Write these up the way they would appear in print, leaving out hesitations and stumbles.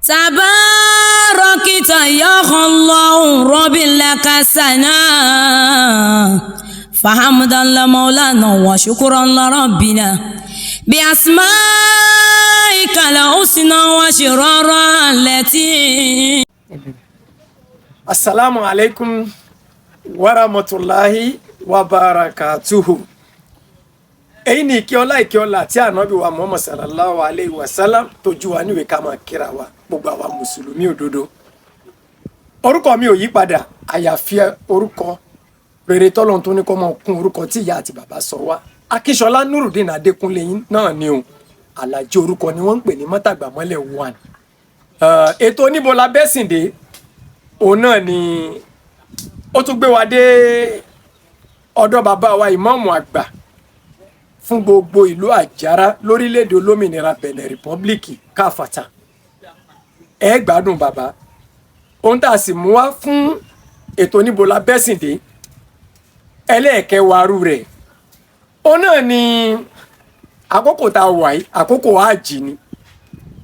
تباركت يا الله رب لك سنا فحمدا لمولانا وشكرا لربنا بأسمائك الحسنى وشرارا التي. Assalamu alaikum wa rahmatullahi wa barakatuhu. Èyí ni ìkẹ́ ọlá tí Ànábì wa Muhammad sallallahu alayhi wa sallam tó jù wá níwèé ká máa kíra wa gbogbo àwa mùsùlùmí òdodo. Orúkọ mi ò yí padà àyàfi orúkọ rere tọ́lọ́run tó ní kó máa kún orúkọ tí ìyá àti bàbá sọ wá. Akínsọlá Nurudeen Adékúnlé yín náà ni o. Àlàjì orúkọ ni wọ́n ń pè ní Mọ́tàgbàmọ́lẹ̀ 1. Ètò Níbo la bẹ́sìn dé òun náà ni ó tún gbé wa dé ọ̀dọ̀ bàbá wa ìmáàmù àgbà fún gbogbo ìlú Àjàrà lórílẹ̀‐èdè olómìnira Benin Republic káfàtà. Ẹ gbádùn bàbá ohun tá a sì mú wá fún ètò Níbo la bẹ́sìn dé ẹlẹ́ẹ̀kẹwàá rẹ̀ òun náà ni àkókò tá a wà yìí àkókò àjì ni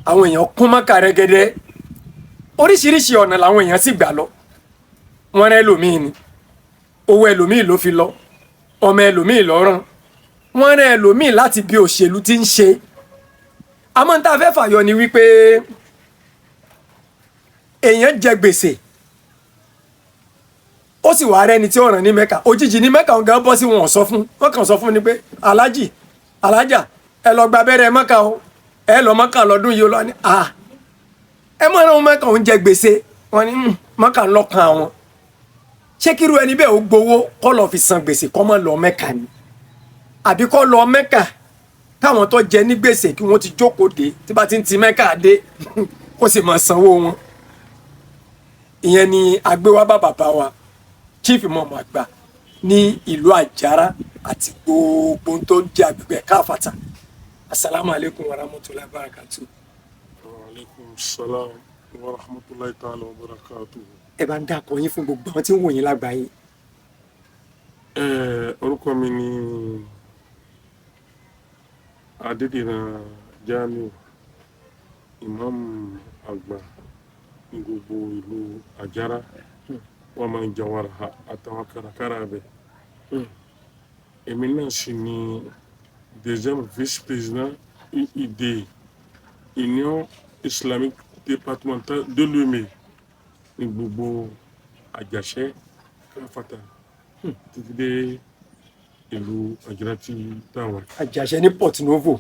àwọn èèyàn kún Mọ́kà rẹ́gẹ́dẹ́ oríṣiríṣi ọ̀nà làwọn èèyàn sì gbà lọ wọ́n rẹ́ ẹlòmíì ni owó ẹlòmíì ló fi lọ ọmọ ẹlòmíì lọ́rùn wọ́n rẹ́ ẹlòmíì láti bí òṣèlú ti ń ṣe àmọ́ tá a fẹ́ fàyọ ni wípé èèyàn jẹ gbèsè ó sì wá rẹ́ni tí ó ràn ní Mẹ́kà òjijì ní Mẹ́kà ń gan bọ́ sí wọn sọ fún wọn kàn sọ fún ni pé alájì alájà ẹ lọ gba abẹ́rẹ́ Mẹ́kà o ẹ lọ Mẹ́kà lọ́dún yìí ó lọ ní ẹ mọ̀ ọ́n Mẹ́kà ń jẹ gbèsè wọn ni Mẹ́kà ń lọ́kàn àwọn ṣé kíru ẹni bẹ́ẹ̀ ó gbowó kọ́ lọ́ọ́ fi san gbèsè kọ́ mọ́ lọ Mẹ́kà ni àbí kọ́ lọ Mẹ́kà káwọn tó jẹ ní gbèsè kí wọ́n ti jókòó dé tí bá ti ń ti Mẹ́kà dé kó sì máa sanwó wọn. Ìyẹn ni agbéwá bàbá wa chief imam àgbà ní ìlú Àjàrà àti gbogbo tó ń jẹ agbègbè káfàtà. Assalamu alaikum wa rahmatullahi wa barakatuh. Alaikum salam wa rahmatullahi ta'ala wa barakatuh. Ẹ bá ń dákọ yín fún gbogbo àwọn tí ń wò yín lágbàáyé. Orúkọ mi ni Adédìran Jamiu, imam àgbà ní gbogbo ìlú Àjàrà wọ́n máa ń Jawara àtàwọn kàràkàrà bẹ̀. Èmi náà sì ni deuxième vice-président UID, Union Islamique Départementale de l'Ume ní gbogbo Àjàṣẹ́ káfàtà títí dé ìlú Àjàrà tí táwọn. Àjàṣẹ́ ní Porto Novo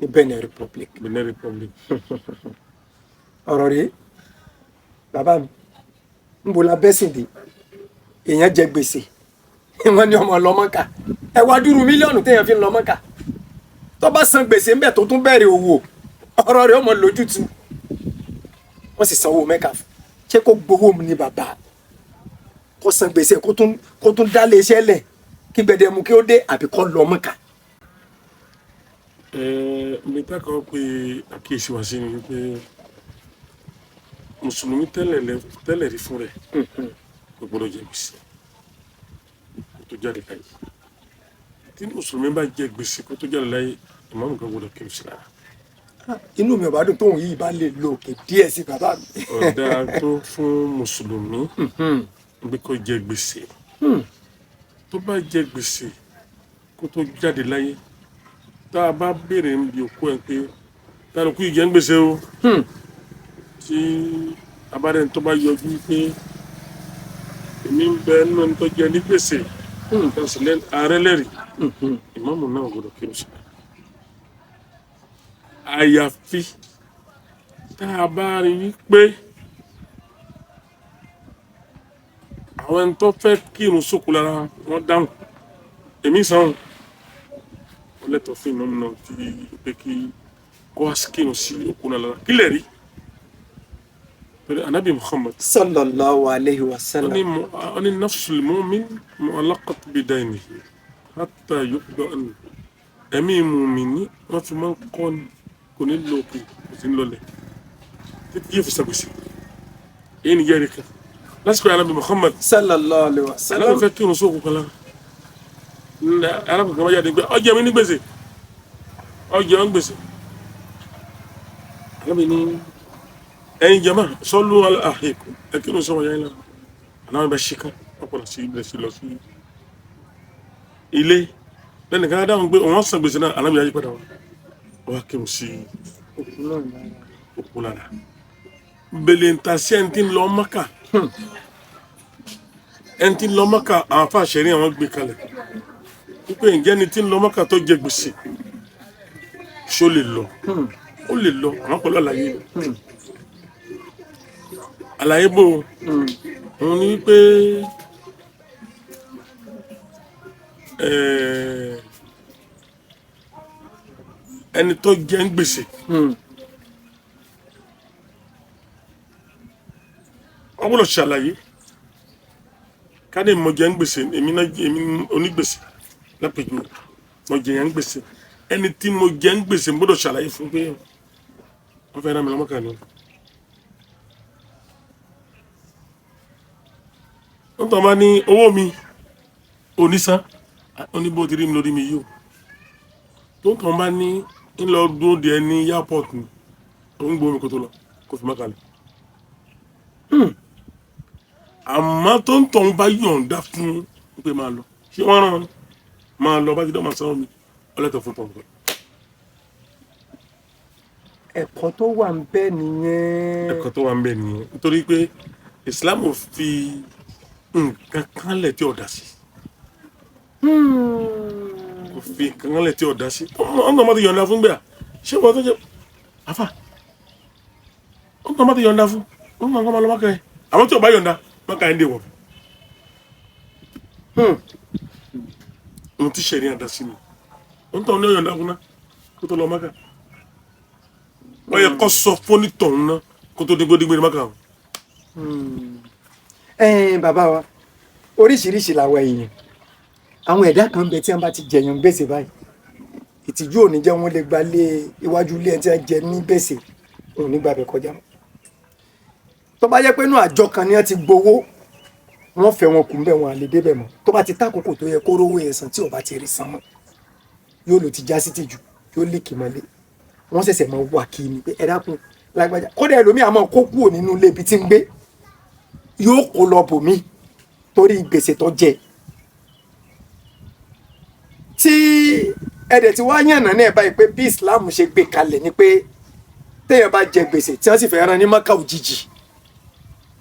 ní Benin Republic. Ọ̀rọ̀ rèé bàbá mi Níbo la bẹ́sìn dé èèyàn jẹ gbèsè wọ́n ní ọmọ lọ Mọ́kà ẹ wá dúró mílíọ̀nù téèyàn fi ń lọ Mọ́kà tó bá san gbèsè ńbẹ tó tún bẹ̀rẹ̀ owó ọ̀rọ̀ rẹ̀ ọmọ lójútu wọ́n sì sanwó Mẹ́kà fún ṣé kó gbowó mu ní bàbá kó san gbèsè kó tún dá lé iṣẹ́ lẹ̀ kí gbẹdẹmú kí ó dé àbí kó lọ Mọ́kà. Mi tá kan pé àkíyèsí wá sí ni wípé mùsùlùmí tẹ́lẹ̀ rí fún rẹ̀ kò gbọ́dọ̀ jẹ gbèsè kó tó jáde láyé. Tí mùsùlùmí bá jẹ gbèsè kó tó jáde láyé ìmáàmù kan gbọ́dọ̀ kírun sí lára. Inú mi ò bá dùn tóun yìí bá lè lo òkè díẹ̀ sí bàbá mi. Ọ̀dà tó fún mùsùlùmí bí kò jẹ gbèsè tó bá jẹ gbèsè kó tó jáde láyé tá a bá béèrè níbi òkú ẹ pé táwọn òkú yìí jẹ ń gbèsè o tí abárẹ́ni tó bá yọjú pé èmi ń bẹ nínú ẹni tó jẹ ní gbèsè ìtànsílẹ̀ ààrẹ lẹ́rìí ìmáàmù náà gbọdọ̀ kírun sí i. Àyàfi tá a bá rí i pé àwọn ẹni tó fẹ́ kírun sókù lára wọn dáhùn èmi sàn wọn lẹ́tọ̀ọ́ fún ìmáàmù náà tí pé kí kó wá kírun sí òkú náà lára kílẹ̀ rí. Anabi Muhammad sallallahu alayhi wa sallam oni nafsul mu'min mu'allaqat bidaynihi hatta yuqda an ẹ̀mí mùmíní wọ́n fi máa ń kọ́ ni kò ní lọ òkè kò sí ń lọlẹ̀ títí yóò fi ṣàgbèsè èyí ni jẹ́rìí kan lásìkò Anabi Muhammad sallallahu alayhi wa sallam Anabi fẹ́ kírun sóòkù kan lára Anabi kan wá jáde gbé ọjà mi ní gbèsè ọjà ń gbèsè Anabi ní ẹ̀yin jama sọlú àhẹkù ẹkínú sọmọ yẹn lọ àwọn ibẹ ṣìkan ọpọlọ sí ibẹ sí lọ sí ilé lẹ́nìkan dáhùn pé òun san gbèsè náà alábìyá yí padà wá kírun sí òkú lára bèlè ń ta sí ẹni tí ń lọ Mẹ́kà ẹni tí ń lọ Mẹ́kà àwọn afáàṣẹrí àwọn gbé kalẹ̀ wípé ǹjẹ́ ni tí ń lọ Mẹ́kà tó jẹ gbèsè ṣó lè lọ ó lè lọ àwọn pẹ̀lú àlàyé àlàyé bò òun ni wípé ẹni tó jẹ ń gbèsè wọ́n gbọ́dọ̀ ṣàlàyé káde mo jẹ ń gbèsè èmi onígbèsè lápẹjù mo jẹ ń gbèsè ẹni tí mo jẹ ń gbèsè mo gbọ́dọ̀ ṣàlàyé fún pé wọ́n fẹ́ rán mi lọ́mọ́kà ni wọ́n tọ́ ma ní owó mi onísán oníbó ti rí mi lórí mi yìí o tó ń tọ́ ma ní ńlọ dúró de ẹni airport ni òun gbómi kó tó lọ kó fi má kalẹ̀ àmọ́ tó ń tọ́ ń bá yọ̀ǹda fún pé máa lọ ṣé wọ́n rán máa lọ bá ti dọ́ máa sanwó mi ọlẹ́tọ̀ fún tọ̀hún. ẹ̀kọ́ tó wà ń bẹ nìyẹn. ẹ̀kọ́ tó wà ń bẹ nìyẹn nítorí pé Islam ò fi nǹkan kan lẹ̀ tí ò dá sí. kò fi nǹkan kan lẹ̀ tí ò dá sí. ọ̀nà ọmọdé yọ̀ǹda fún gbà ṣé wọ́n tó jẹ́ àfà ọ̀nà ọmọdé yọ̀ǹda fún ọ̀nà ọmọdé ọlọ́mọkẹ́ ẹ̀ àwọn tí ò bá yọ̀ǹda mọ́kà ẹ̀ ń dè wọ̀. ohun tí sẹ̀rí àdá sí ni ohun tó ń ní yọ̀ǹda fún náà kó tó lọ mọ́kà wọ́n yẹ kó sọ fóní tọ̀hún náà kó tó dín gbódígbé ní mọ́kà. bàbá wa oríṣiríṣi làwọn èèyàn àwọn ẹ̀dá kan bẹ tí wọ́n bá ti jẹ̀yàn gbèsè báyìí ìtìjú ò ní jẹ́ wọ́n lè gba lé iwájú ilé ẹ̀ tí wọ́n jẹ ní gbèsè òun ní gbàgbé kọjá tó bá jẹ́ pé inú àjọ kan ni wọ́n ti gbowó wọ́n fẹ́ wọn kù ń bẹ̀ wọn àlè débẹ̀ mọ́ tó bá ti tákòókò tó yẹ kó rówó yẹn san tí ò bá ti rí san mọ́ yóò lò ti já sí tìjú yóò lè kì mọ́lé wọ́n ṣẹ̀ṣẹ̀ mọ́ wà kí ni pé ẹ dákun lágbájá kódà ẹlòmíì àmọ́ kó kúrò nínú ilé ibi tí ń gbé yóò kó lọ bòmí torí gbèsè tó jẹ tí ẹ̀dẹ̀ tí wàá yànnà náà báyìí pé bí Islam ṣe gbé kalẹ̀ ni pé téèyàn bá jẹ gbèsè tí wọ́n sì fẹ́ ran ní Mẹ́kà òjijì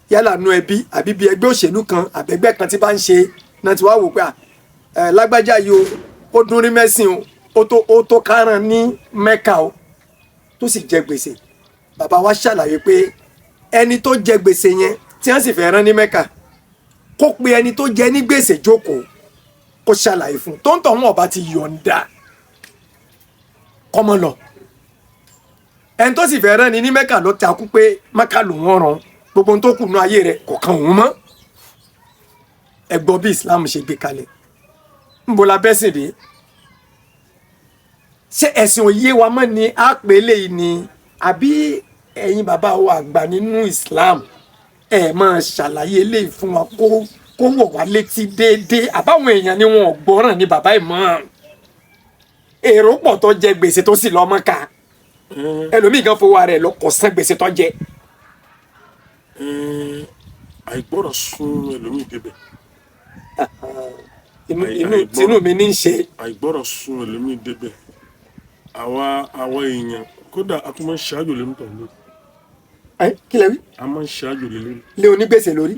yálà nu ẹbí àbí bí ẹgbẹ́ òṣèlú kan àbẹ̀gbẹ́ kan tí bá ń ṣe náà ti wá wò pé lágbájá yìí ó dún rí mẹ́sìn ó tó káràn ní Mẹ́kà o tó sì jẹ gbèsè bàbá wa ṣàlàyé pé ẹni tó jẹ gbèsè yẹn tí wọ́n sì fẹ́ rán ní Mẹ́kà kó pe ẹni tó jẹ ní gbèsè jókòó kó ṣàlàyé fún tó ń tọ̀ wọn ọba ti yọ̀ǹda kọ́mọ lọ ẹni tó sì fẹ́ rán ní Mẹ́kà ló takú pé Mẹ́kà ló wọ́n rán gbogbo ohun tó kù nú ayé rẹ̀ kò kan òun mọ́ ẹ gbọ́ bí Islam ṣe gbé kalẹ̀ ń bo la bẹ́sìn dé ṣé ẹ̀sìn òye wa mọ́ ni á pè léyìí ni àbí ẹ̀yin bàbá wa àgbà nínú Islam ẹ̀ máa ṣàlàyé léyìí fún wa kó wọ̀ wá létí déédéé àbáwọn èèyàn ni wọn ò gbọ́ràn ní bàbá ìmọ̀ èrò pọ̀ tó jẹ gbèsè tó sì lọ́ Mẹ́kà ẹlòmíì gan fowó rẹ̀ lọ kò san gbèsè tó jẹ. àìgbọ́rọ̀ sún ẹlòmíì débẹ̀. tinú mi ní í ṣe. àìgbọ́rọ̀ sún ẹlòmíì débẹ̀ àwa èèyàn kódà a tún máa ń ṣáájú lé nítorí lórí. kí lẹ wí. a máa ń ṣáájú lé lórí. lé onígbèsè lórí.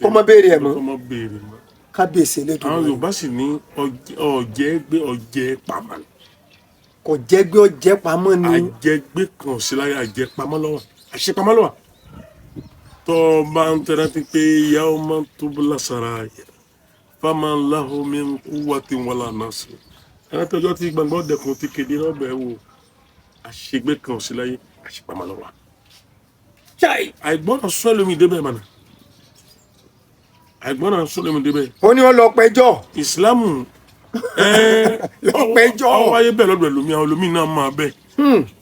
kọ́mọ béèrè ẹ̀ mọ́. kọ́mọ béèrè mọ́. kábíyèsí lè dùn. àwọn Yorùbá sì ní ọ̀jẹ̀ gbé ọ̀jẹ̀ pamọ́ ni. kò jẹ́ gbé ọ̀jẹ̀ pamọ́ ni. àjẹgbé kan ò sí láyé àjẹpamọ́ lọ́wọ́ àṣepamọ́ lọ́wọ́ tó bá ń tẹ́lẹ̀ ti pé ìyàwó máa ń tóbi lásàrà yẹ fáwọn aláhùn mi ń kú wá tí wọ́n là náà sí. ẹni tọ́jọ́ tí gbàgbọ́ dẹkùn ti kéde lọ́bẹ̀ wò àṣegbé kan ò sí láyé àṣepamọ́ lọ́wọ́. àìgbọ́dọ̀ sún ẹlòmíì débẹ̀ mọ̀nà àìgbọ́dọ̀ sún ẹlòmíì débẹ̀. ó ní ó lọ pẹjọ́. ìsìlámù lọ pẹjọ́. ọ wáyé bẹ́ẹ̀ lọ́dọ̀ ẹlòmíì àwọn ẹlòmíì náà máa bẹ́ẹ̀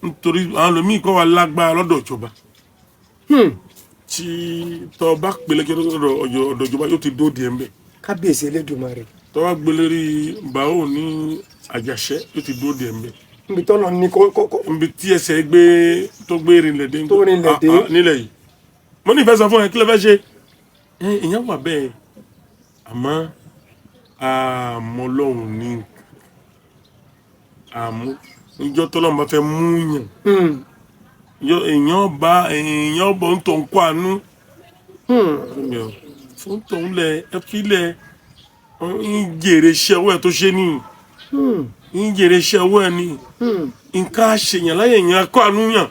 nítorí àwọn ẹlòmíì kọ́ wa lágbára lọ́dọ̀ ìjọba tí tọ́ bá pèlè kí ọ̀dọ̀ ìjọba yóò ti dóòdì ẹ̀ ń bẹ̀. kábíyèsí Elédùmarè. tọ́ bá gbélé rí bàáwò ní àjàṣẹ́ yóò ti dóòdì ẹ̀ ń bẹ̀. nbi tọ́lọ ní kó. nbi tí ẹsẹ̀ tó gbé rinlẹ̀ dé. tó rinlẹ̀ dé. nílẹ̀ yìí mo ní ìfẹ́ sọ fún ẹ kí ló fẹ́ ṣe èèyàn wà bẹ́ẹ̀ àmọ́ àmọ́ Ọlọ́run ní àmú ìjọ tọ́lọ́run bá fẹ́ mú yàn èèyàn bọ̀ ń tọ̀ ń kó àánú fún tòun lẹ ẹ filẹ̀ ń jèrè iṣẹ́ ọwọ́ ẹ tó ṣe ní ń jèrè iṣẹ́ ọwọ́ ẹ ní nǹkan àṣeyàn láyé yẹn kó àánú yàn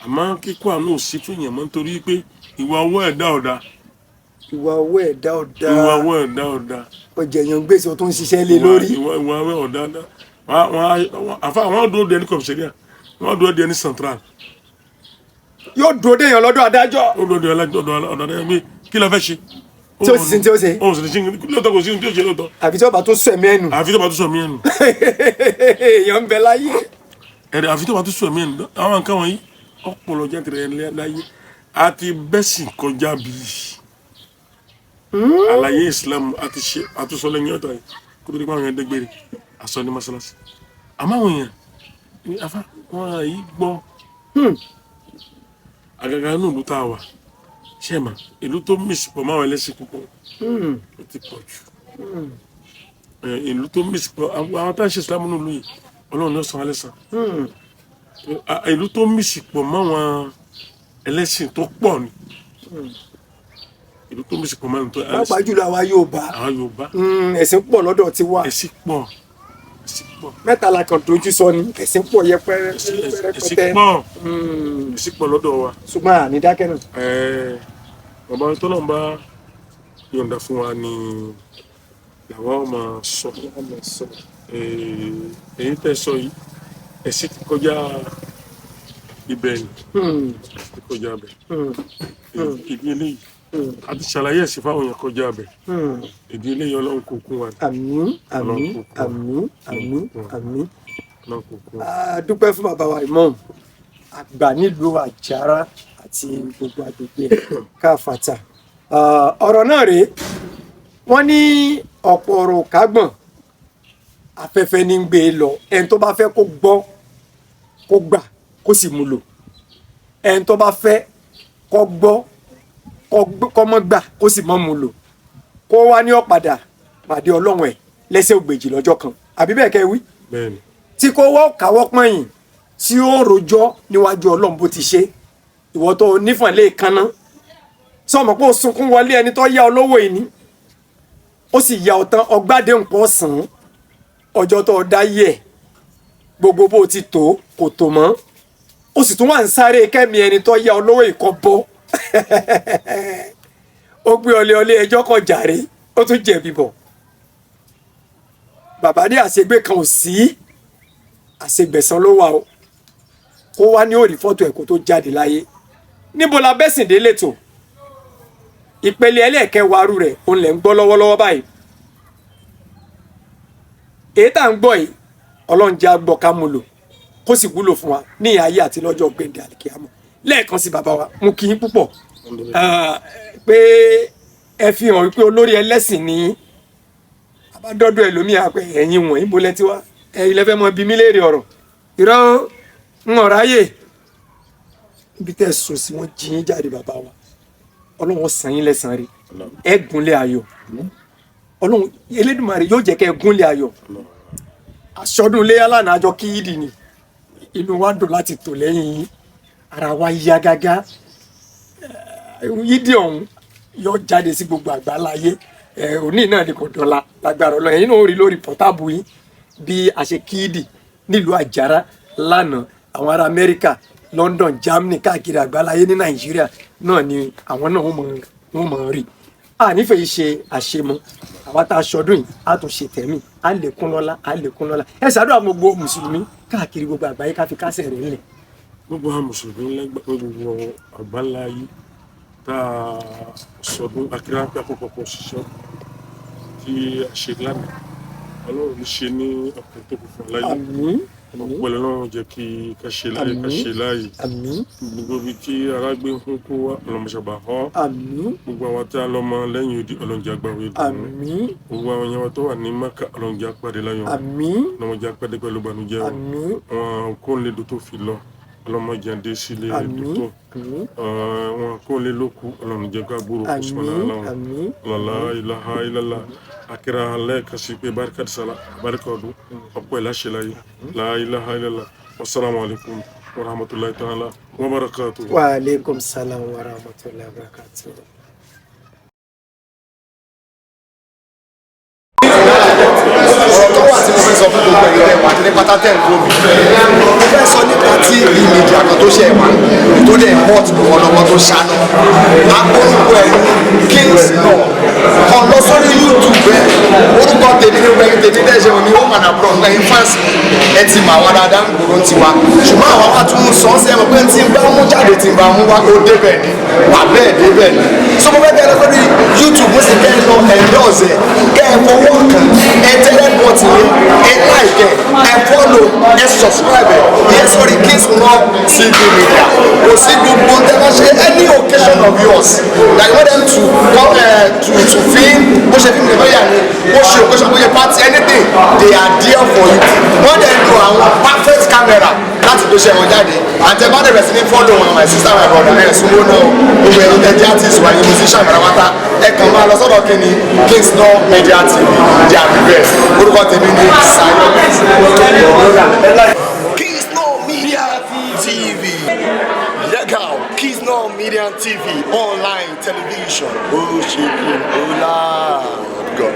àmọ́ kíkó àánú ò sí fún yàn mọ́ nítorí pé ìwà ọwọ́ ẹ̀dá ọ̀dà. ìwà ọwọ́ ẹ̀dá ọ̀dà. ìwà ọwọ́ ẹ̀dá ọ̀dà. ọjà èèyàn gbèsè tó ń ṣiṣẹ́ lé lórí. ìwà ọwọ́ ọ̀dà àwọn dúró dẹni kọ̀míṣẹ́ríà wọ́n dúró dẹni central. yóò dúró déyàn lọ́dọ̀ adájọ́. ó dúró dẹni lọ́dọ̀ adájọ́ pé kí ló fẹ́ ṣe. tí ó sì sin tí ó ṣe. ó sì sin lóòótọ́ kò sí ní tí ó ṣe lóòótọ́. àfi tí ó bá tó sọ ẹ̀mí ẹnu. àfi tí ó bá tó sọ ẹ̀mí ẹnu. èèyàn ń bẹ láyé. ẹ̀rẹ̀ àfi tí ó bá tó sọ ẹ̀mí ẹnu àwọn nǹkan wọ̀nyí ọpọlọ jẹ́ntẹ̀rẹ̀ láyé àti bẹ́sìn kọjá bíi àlàyé Islam àti ṣe àtúnṣọlẹ̀ ní ọ̀tọ̀ yìí kó tó di pàwọn èèyàn dẹ́gbẹ̀rẹ̀ àsọ ní mọ́sálásí àmọ́ àwọn èèyàn ní afá wọn yìí gbọ́ àgàgà inú ìlú tá a wà ṣẹ́mà ìlú tó mìsì pọ̀ máwọn ẹlẹ́sìn púpọ̀ ó ti pọ̀ jù ìlú tó mìsì pọ̀ àwọn tá a ṣe Islam nínú ìlú yìí Ọlọ́run ní ọ̀sán alẹ́ sàn ìlú tó mìsì pọ̀ máwọn ẹlẹ́sìn tó pọ̀ ni ìlú tó mìsì pọ̀ máwọn ẹlẹ́sìn. pàápàá jùlọ àwa Yorùbá. àwa Yorùbá. ẹ̀sìn pọ̀ lọ́dọ̀ ti wà. ẹ̀sìn pọ̀. mẹ́ta la kàn dojú sọ ni ẹ̀sìn pọ̀ yẹpẹrẹ. ẹ̀sìn pọ̀ lọ́dọ̀ wa. ṣùgbọ́n àní dákẹ́ náà. bàbá tó náà bá yọ̀ǹda fún wa ni làwọn máa sọ. èyí tẹ́ sọ yìí ẹ̀sìn ti kọjá ibẹ̀ ni ti kọjá bẹ̀ ìdí eléyìí a ti ṣàlàyé ẹ̀sìn fáwọn èèyàn kọjá bẹ̀ ìdí eléyìí Ọlọ́run kò kún wa. àmín àmín àmín àmín àmín. a dúpẹ́ fún bàbá wa Imam àgbà nílùú Àjàrà àti gbogbo agbègbè káfàtà. ọ̀rọ̀ náà rèé wọ́n ní ọ̀pọ̀ ọ̀rọ̀ kágbọ̀n afẹ́fẹ́ ní gbé e lọ ẹni tó bá fẹ́ kó gbọ́ kó gbà kó sì mú lò ẹni tó bá fẹ́ kó gbọ́ kó mọ́ gbà kó sì mọ́ mú lò kó wá ní ọ̀padà pàdé Ọlọ́run ẹ̀ lẹ́sẹ̀ ògbèjì lọ́jọ́ kan àbí bẹ́ẹ̀ kẹ́ wí. bẹ́ẹ̀ni. tí kò wọ́ káwọ́ pọ́nyìn tí ó rojọ́ níwájú Ọlọ́run bó ti ṣe ìwọ tó nífọ̀n lè kanná sọmọ pé ó sunkún wọlé ẹni tó yá olówó yìí ni ó sì yà ọ̀tán ọgbàdé nǹkan sàn án ọjọ́ tó dá yẹ gbogbo bó ti tó kò tó mọ́ ó sì tún wà ń sáré kẹ́mi ẹni tó yá olówó ìkọ́ bọ́ ó gbé ọlé ẹjọ́ kan jàre ó tún jẹ̀bi bọ̀ bàbá ní àṣegbé kan ò sí àṣegbẹ̀san ló wà o kó wá ní òrì fọ́tò ẹ̀ kó tó jáde láyé níbo la bẹ́sìn dé lẹ́tọ̀ ìpele ẹlẹ́ẹ̀kẹwàá rẹ̀ òun lẹ̀ ń gbọ́ lọ́wọ́lọ́wọ́ báyìí èyí tá à ń gbọ́ yìí Ọlọ́run jẹ́ agbọ́ ká mú lò kó sì wúlò fún wa ní ayé àti lọ́jọ́ gbẹ̀ndẹ̀ àlìkíyàmọ̀ lẹ́ẹ̀kan sí bàbá wa mú kí yín púpọ̀ pé ẹ fi hàn wípé olórí ẹlẹ́sìn ní abádọ́dọ̀ ẹlòmíà pé ẹ̀yin wọ̀nyí bó lẹ́tí wá ẹ̀yin lẹ́fẹ́ mọ bí mí léèrè ọ̀rọ̀ ìrọ̀ ń ọ̀rọ̀ ayé ibi tẹ́ sùn sí wọn jí yín jáde bàbá wa Ọlọ́run san yín lẹ́san rí ẹ gúnlé ayọ̀ Ọlọ́run Elédùmarè yóò jẹ́ kẹ́ ẹ gúnlé ayọ̀ aṣọdún léyà lánàá àjọ kí yídì ni inú wa dùn láti tò lẹ́yìn yín ara wa yá gágá yídì ọ̀hún yóò jáde sí gbogbo àgbáláyé òní náà ni kò dọ́là lágbára Ọlọ́run yín náà ó rí lórí pọ̀tábù yín bí a ṣe kí yídì nílùú Àjàrà lánàá àwọn ará Amẹ́ríkà London Germany káàkiri àgbáláyé ní Nàìjíríà náà ni àwọn náà wọ́n mọ̀ rí a nífẹ̀ẹ́ yìí ṣe àṣemọ́ àwa tá a ṣọdún yìí a tún ṣe tẹ̀mí a lè kún lọ́lá ẹ ṣàdúrà gbogbo mùsùlùmí káàkiri gbogbo àgbáyé ká fi kásẹ̀ rẹ̀ ńlẹ̀. gbogbo àwọn mùsùlùmí lẹ́gbẹ̀ẹ́ gbogbo àgbáláyé tá a ṣọdún akérèpé àkókò ṣiṣẹ́ tí a ṣe lánàá Ọlọ́run ní ṣe ní ọ̀pọ̀ tó kù fún láyé ọ̀pọ̀ Ọlọ́run jẹ́ kí ká ṣe láàyè gbogbo ibi tí arágbé ń kó wá ọlọ́mọṣàbà họ́ gbogbo àwọn tí a lọ mọ lẹ́yìn odi ọlọ́njẹ́ agbáwé dùn gbogbo àwọn èèyàn tó wà ní Mẹ́kà ọlọ́njẹ́ apàdé láyọ̀ ọlọ́mọjẹ́ apàdé pẹ̀lú ìbànújẹ́ àwọn kóńlédò tó fi lọ ọlọ́mọdé adé sílé dókítọ̀ wọn kó lé lóku ọlọ́run jẹ́ ká gbúrò kó sùnmọ́ ọlọ́run la ilaha illallah akira lẹ́ẹ̀kan sí pé barika sala barika ọdún ọ̀pọ̀ ìláṣẹ láyé la ilaha illallah wasalaamu alaykum wa rahmatulahi ta'ala wa barakatuh. Wa alaikum salam wa rahmatullahi wa barakatuh. Ọ̀rọ̀ tó wà tí mo fẹ́ sọ fún gbogbo ẹ̀yìn rẹ̀ pàtó ní pátá tẹ̀ ń kó mi. Mo fẹ́ sọ nípa tí ìmìdíà kan tó ṣe wá tó dẹ̀ hot lọ́wọ́lọ́wọ́ tó ṣáná. Agbórúkọ ẹ̀ Kings náà kan lọ sórí YouTube ẹ̀ orúkọ tèmi ní wẹ́yìn tèmi dẹ̀ ṣe òní home and abroad náà fans ẹ ti mà wá dáadáa ń gbòòrò tiwa. Ṣùgbọ́n àwọn wa tún sọ ọ́ sẹ́wọ̀n pé tí ń bá mú jáde tí ń bá mú wá kó débẹ̀ ni wà bẹ́ẹ̀ débẹ̀ ni. So mo fẹ́ bẹ̀rẹ̀ sórí YouTube mo sì kẹ́ ẹ lọ endorse ẹ̀ kẹ́ ẹ fọwọ́ kàn ẹ tẹ́lẹ̀ bọ́ọ̀tì yẹn ẹ like ẹ follow ẹ subscribe ẹ sọrí Kings Now TV Media kò sí gbogbo tẹ́lẹ̀ ṣe any occasion of yours that you want them to come to film bó ṣe film lẹ́fẹ̀ẹ́ yà ni bó ṣe occasion bó ṣe party anything they are there for you wọ́n dẹ̀ lo àwọn perfect camera láti tó ṣe wọn jáde àti ẹ bá dẹ̀ bẹ̀ sí ní follow wọn my sister my brother ẹ̀ súnmọ́ náà gbogbo ẹ̀rọ tẹ̀jẹ́ artist wà ní musician ìrànwátá ẹ̀ kàn máa lọ sọ́dọ̀ kí ni Kings Now Media TV di àbíbẹ̀ orúkọ tèmi ní Sayo. Kings Now Media TV legal Kings Now Media TV online television ó ṣe kí n ó láàárọ̀.